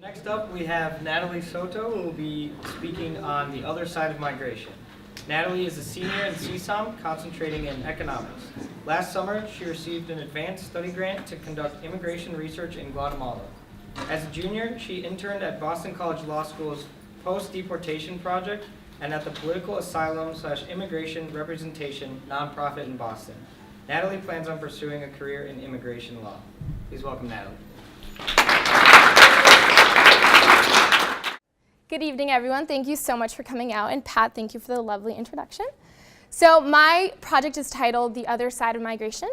Next up, we have Natali Soto, who will be speaking on the other side of migration. Natali is a senior in CSOM, concentrating in economics. Last summer, she received an advanced study grant to conduct immigration research in Guatemala. As a junior, she interned at Boston College Law School's post-deportation project and at the Political Asylum/Immigration Representation nonprofit in Boston. Natali plans on pursuing a career in immigration law. Please welcome Natali. Good evening, everyone. Thank you so much for coming out. And Pat, thank you for the lovely introduction. So my project is titled The Other Side of Migration,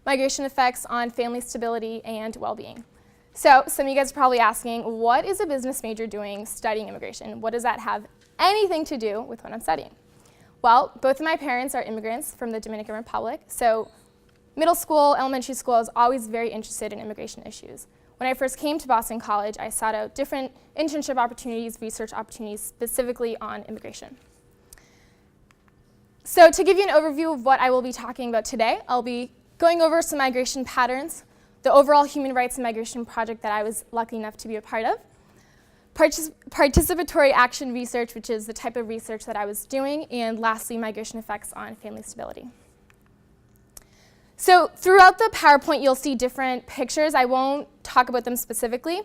Migration Effects on Family Stability and Well-Being. So some of you guys are probably asking, what is a business major doing studying immigration? What does that have anything to do with what I'm studying? Well, both of my parents are immigrants from the Dominican Republic. So middle school, elementary school, I was always very interested in immigration issues. When I first came to Boston College, I sought out different internship opportunities, research opportunities, specifically on immigration. So to give you an overview of what I will be talking about today, I'll be going over some migration patterns, the overall human rights and migration project that I was lucky enough to be a part of, participatory action research, which is the type of research that I was doing, and lastly, migration effects on family stability. So throughout the PowerPoint, you'll see different pictures. I won't talk about them specifically.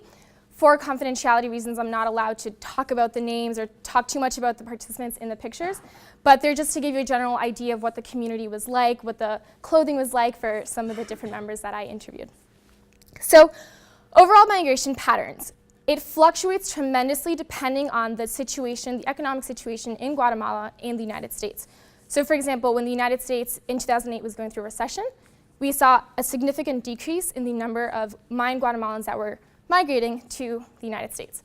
For confidentiality reasons, I'm not allowed to talk about the names or talk too much about the participants in the pictures, but they're just to give you a general idea of what the community was like, what the clothing was like for some of the different members that I interviewed. So overall migration patterns. It fluctuates tremendously depending on the situation, the economic situation in Guatemala and the United States. So for example, when the United States in 2008 was going through a recession, we saw a significant decrease in the number of Mayan Guatemalans that were migrating to the United States.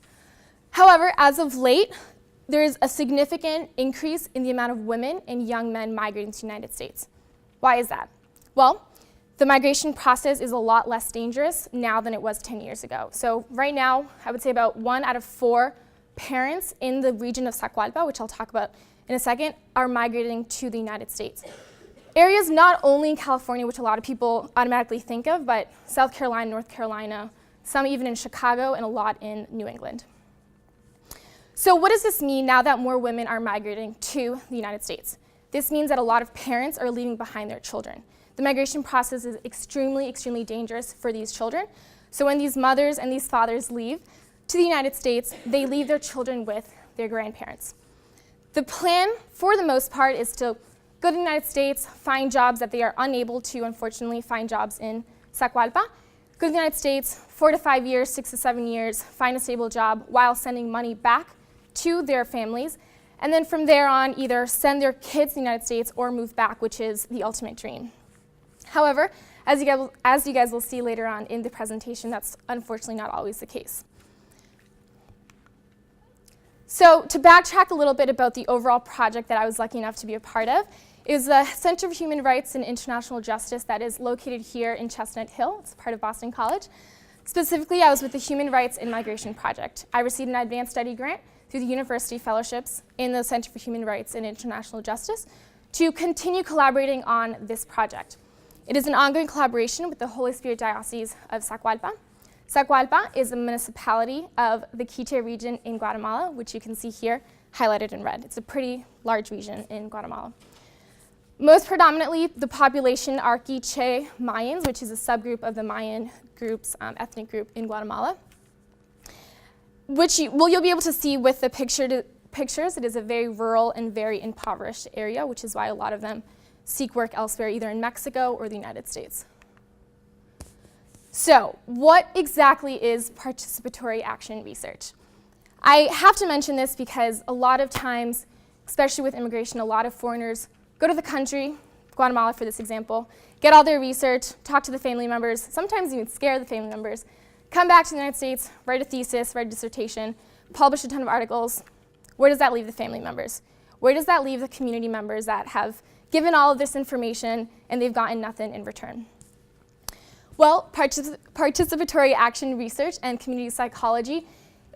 However, as of late, there is a significant increase in the amount of women and young men migrating to the United States. Why is that? Well, the migration process is a lot less dangerous now than it was 10 years ago. So right now, I would say about 1 out of 4 parents in the region of Zacualpa, which I'll talk about in a second, are migrating to the United States. Areas not only in California, which a lot of people automatically think of, but South Carolina, North Carolina, some even in Chicago, and a lot in New England. So what does this mean now that more women are migrating to the United States? This means that a lot of parents are leaving behind their children. The migration process is extremely, extremely dangerous for these children. So when these mothers and these fathers leave to the United States, they leave their children with their grandparents. The plan, for the most part, is to go to the United States, find jobs that they are unable to, unfortunately, find jobs in Zacualpa, go to the United States, 4 to 5 years, 6 to 7 years, find a stable job while sending money back to their families, and then from there on either send their kids to the United States or move back, which is the ultimate dream. However, as you guys will see later on in the presentation, that's unfortunately not always the case. So to backtrack a little bit about the overall project that I was lucky enough to be a part of, is the Center for Human Rights and International Justice that is located here in Chestnut Hill. It's part of Boston College. Specifically, I was with the Human Rights and Migration Project. I received an advanced study grant through the university fellowships in the Center for Human Rights and International Justice to continue collaborating on this project. It is an ongoing collaboration with the Holy Spirit Diocese of Zacualpa. Zacualpa is a municipality of the Quiché region in Guatemala, which you can see here highlighted in red. It's a pretty large region in Guatemala. Most predominantly, the population are Quiché Mayans, which is a subgroup of the Mayan group's ethnic group in Guatemala, which you'll be able to see with the pictures. It is a very rural and very impoverished area, which is why a lot of them seek work elsewhere, either in Mexico or the United States. So what exactly is participatory action research? I have to mention this because a lot of times, especially with immigration, a lot of foreigners go to the country, Guatemala for this example, get all their research, talk to the family members, sometimes even scare the family members, come back to the United States, write a thesis, write a dissertation, publish a ton of articles. Where does that leave the family members? Where does that leave the community members that have given all of this information and they've gotten nothing in return? Well, participatory action research and community psychology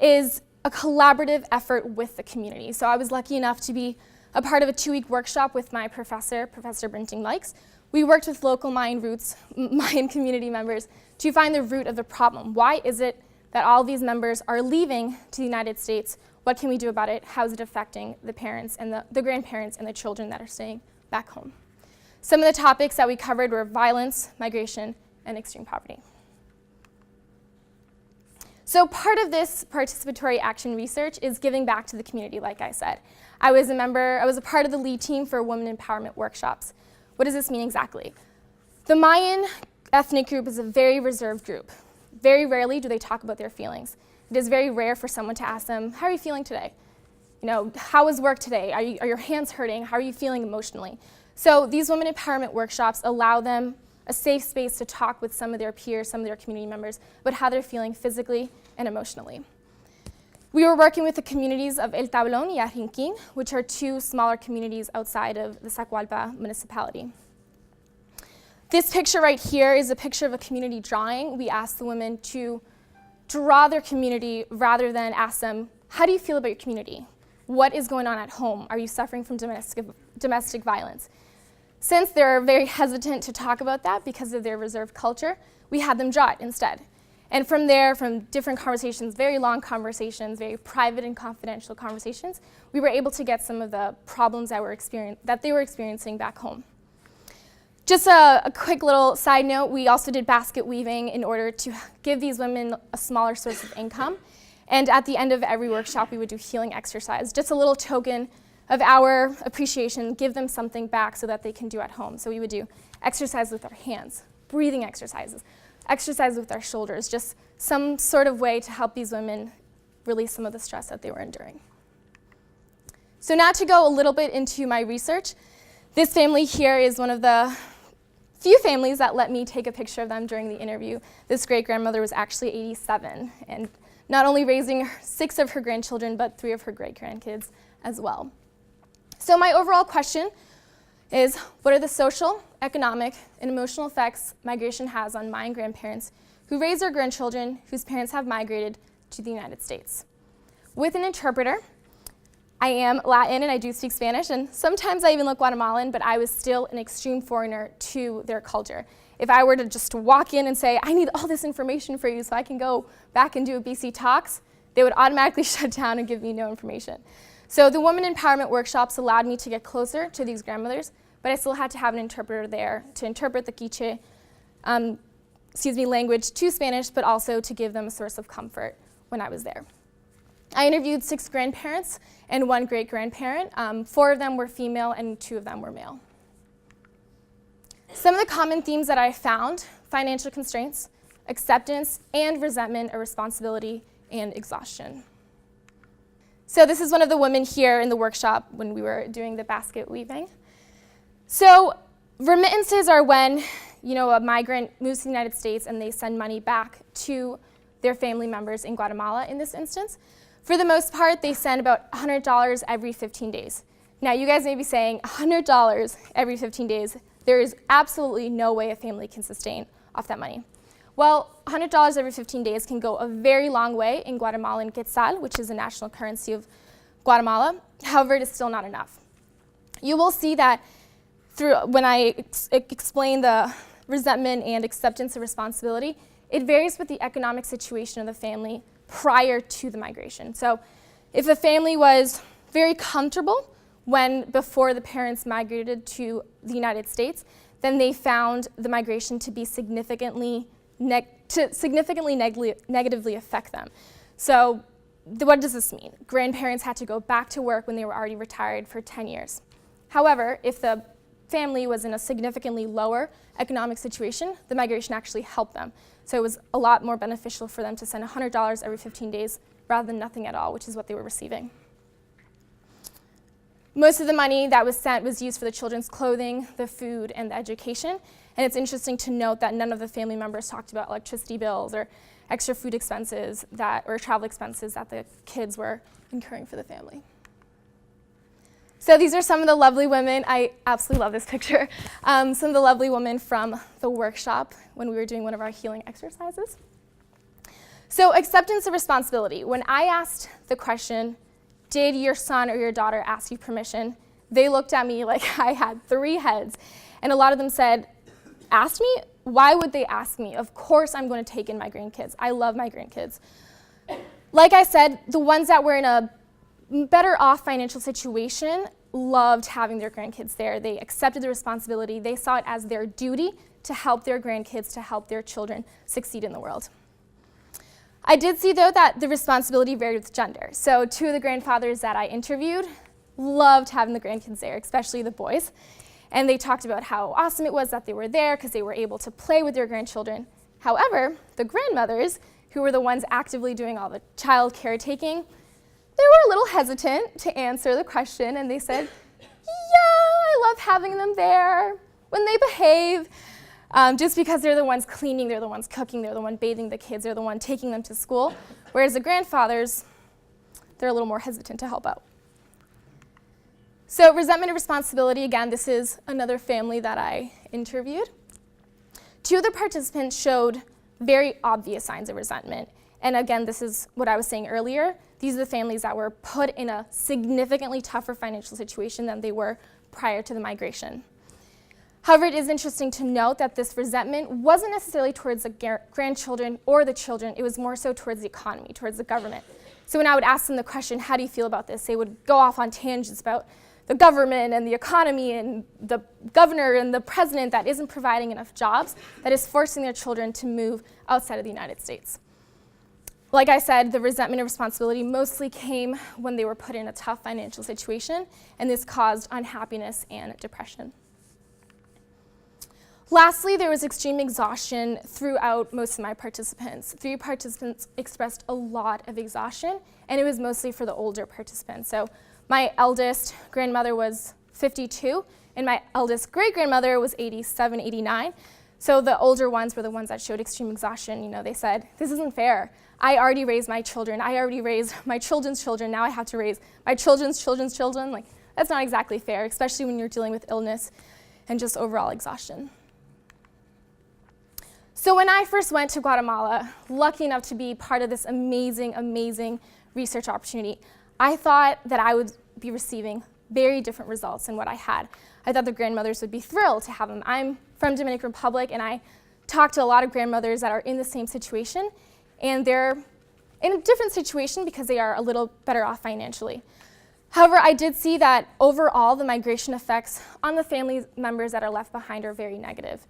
is a collaborative effort with the community. So I was lucky enough to be a part of a 2-week workshop with my professor, Professor Brinting Likes. We worked with local Mayan community members to find the root of the problem. Why is it that all these members are leaving to the United States. What can we do about it? How is it affecting the parents and the grandparents and the children that are staying back home? Some of the topics that we covered were violence, migration, and extreme poverty. So part of this participatory action research is giving back to the community, like I said. I was a part of the lead team for women empowerment workshops. What does this mean exactly? The Mayan ethnic group is a very reserved group. Very rarely do they talk about their feelings. It is very rare for someone to ask them, how are you feeling today? You know, how was work today? Are your hands hurting? How are you feeling emotionally? So these women empowerment workshops allow them a safe space to talk with some of their peers, some of their community members, about how they're feeling physically and emotionally. We were working with the communities of El Tablón y Arinquín, which are two smaller communities outside of the Zacualpa municipality. This picture right here is a picture of a community drawing. We asked the women to draw their community rather than ask them, how do you feel about your community? What is going on at home? Are you suffering from domestic violence? Since they're very hesitant to talk about that because of their reserved culture, we had them draw it instead. And from there, from different conversations, very long conversations, very private and confidential conversations, we were able to get some of the problems that they were experiencing back home. Just a quick little side note, we also did basket weaving in order to give these women a smaller source of income. And at the end of every workshop, we would do healing exercise, just a little token of our appreciation, give them something back so that they can do at home. So we would do exercise with our hands, breathing exercises, exercise with our shoulders, just some sort of way to help these women release some of the stress that they were enduring. So now to go a little bit into my research, this family here is one of the few families that let me take a picture of them during the interview. This great-grandmother was actually 87 and not only raising 6 of her grandchildren, but 3 of her great-grandkids as well. So my overall question is, what are the social, economic, and emotional effects migration has on Mayan grandparents who raise their grandchildren whose parents have migrated to the United States? With an interpreter, I am Latin and I do speak Spanish, and sometimes I even look Guatemalan, but I was still an extreme foreigner to their culture. If I were to just walk in and say, I need all this information for you so I can go back and do a BCTalks, they would automatically shut down and give me no information. So the women empowerment workshops allowed me to get closer to these grandmothers, but I still had to have an interpreter there to interpret the Quiche language to Spanish, but also to give them a source of comfort when I was there. I interviewed 6 grandparents and 1 great-grandparent. 4 of them were female and 2 of them were male. Some of the common themes that I found: financial constraints, acceptance and resentment or responsibility, and exhaustion. So this is one of the women here in the workshop when we were doing the basket weaving. So remittances are when, a migrant moves to the United States and they send money back to their family members in Guatemala in this instance. For the most part, they send about $100 every 15 days. Now, you guys may be saying, $100 every 15 days, there is absolutely no way a family can sustain off that money. Well, $100 every 15 days can go a very long way in Guatemalan quetzal, which is the national currency of Guatemala. However, it is still not enough. You will see that when I explain the resentment and acceptance of responsibility, it varies with the economic situation of the family prior to the migration. So if a family was very comfortable before the parents migrated to the United States, then they found the migration to be significantly negatively affect them. So what does this mean? Grandparents had to go back to work when they were already retired for 10 years. However, if the family was in a significantly lower economic situation, the migration actually helped them. So it was a lot more beneficial for them to send $100 every 15 days rather than nothing at all, which is what they were receiving. Most of the money that was sent was used for the children's clothing, the food, and the education. And it's interesting to note that none of the family members talked about electricity bills or extra food expenses or travel expenses that the kids were incurring for the family. So these are some of the lovely women. I absolutely love this picture. Some of the lovely women from the workshop when we were doing one of our healing exercises. So acceptance of responsibility. When I asked the question, did your son or your daughter ask you permission? They looked at me like I had 3 heads. And a lot of them said, asked me? why would they ask me? Of course I'm going to take in my grandkids. I love my grandkids. Like I said, the ones that were in a better off financial situation loved having their grandkids there. They accepted the responsibility. They saw it as their duty to help their grandkids, to help their children succeed in the world. I did see, though, that the responsibility varied with gender. So 2 of the grandfathers that I interviewed loved having the grandkids there, especially the boys. And they talked about how awesome it was that they were there because they were able to play with their grandchildren. However, the grandmothers, who were the ones actively doing all the child caretaking, they were a little hesitant to answer the question, and they said, yeah, I love having them there when they behave, just because they're the ones cleaning, they're the ones cooking, they're the one bathing the kids, they're the one taking them to school, whereas the grandfathers, they're a little more hesitant to help out. So resentment and responsibility, again, this is another family that I interviewed. 2 of the participants showed very obvious signs of resentment. And again, this is what I was saying earlier. These are the families that were put in a significantly tougher financial situation than they were prior to the migration. However, it is interesting to note that this resentment wasn't necessarily towards the grandchildren or the children. It was more so towards the economy, towards the government. So when I would ask them the question, how do you feel about this? They would go off on tangents about the government and the economy and the governor and the president that isn't providing enough jobs, that is forcing their children to move outside of the United States. Like I said, the resentment and responsibility mostly came when they were put in a tough financial situation, and this caused unhappiness and depression. Lastly, there was extreme exhaustion throughout most of my participants. 3 participants expressed a lot of exhaustion, and it was mostly for the older participants. So my eldest grandmother was 52, and my eldest great-grandmother was 87, 89. So the older ones were the ones that showed extreme exhaustion. You know, they said, this isn't fair. I already raised my children. I already raised my children's children. Now I have to raise my children's children's children. Like, that's not exactly fair, especially when you're dealing with illness and just overall exhaustion. So when I first went to Guatemala, lucky enough to be part of this amazing, amazing research opportunity, I thought that I would be receiving very different results than what I had. I thought the grandmothers would be thrilled to have them. I'm from Dominican Republic, and I talked to a lot of grandmothers that are in the same situation, and they're in a different situation because they are a little better off financially. However, I did see that overall the migration effects on the family members that are left behind are very negative.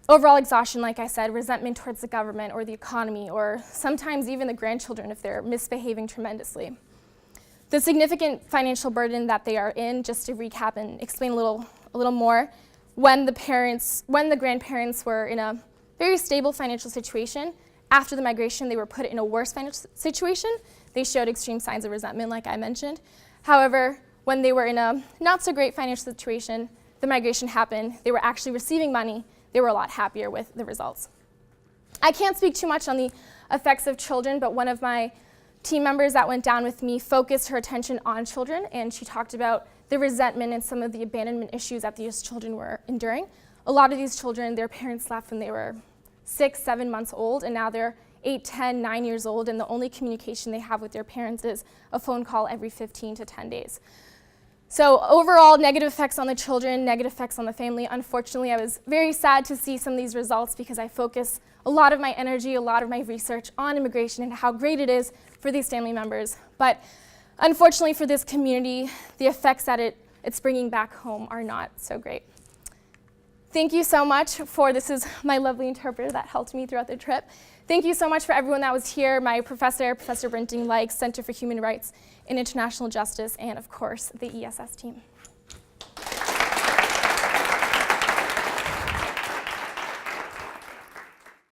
Overall exhaustion, like I said, resentment towards the government or the economy, or sometimes even the grandchildren if they're misbehaving tremendously. The significant financial burden that they are in, just to recap and explain a little more, when the grandparents were in a very stable financial situation, after the migration they were put in a worse financial situation. They showed extreme signs of resentment, like I mentioned. However, when they were in a not so great financial situation, the migration happened, they were actually receiving money, they were a lot happier with the results. I can't speak too much on the effects of children, but one of my team members that went down with me focused her attention on children, and she talked about the resentment and some of the abandonment issues that these children were enduring. A lot of these children, their parents left when they were 6, 7 months old, and now they're 8, 10, 9 years old, and the only communication they have with their parents is a phone call every 15 to 10 days. So overall, negative effects on the children, negative effects on the family. Unfortunately, I was very sad to see some of these results because I focus a lot of my energy, a lot of my research on immigration and how great it is for these family members. But unfortunately for this community, the effects that it's bringing back home are not so great. Thank you so much this is my lovely interpreter that helped me throughout the trip. Thank you so much for everyone that was here, my professor, Professor Brinting Lykes, Center for Human Rights and International Justice, and of course, the ESS team.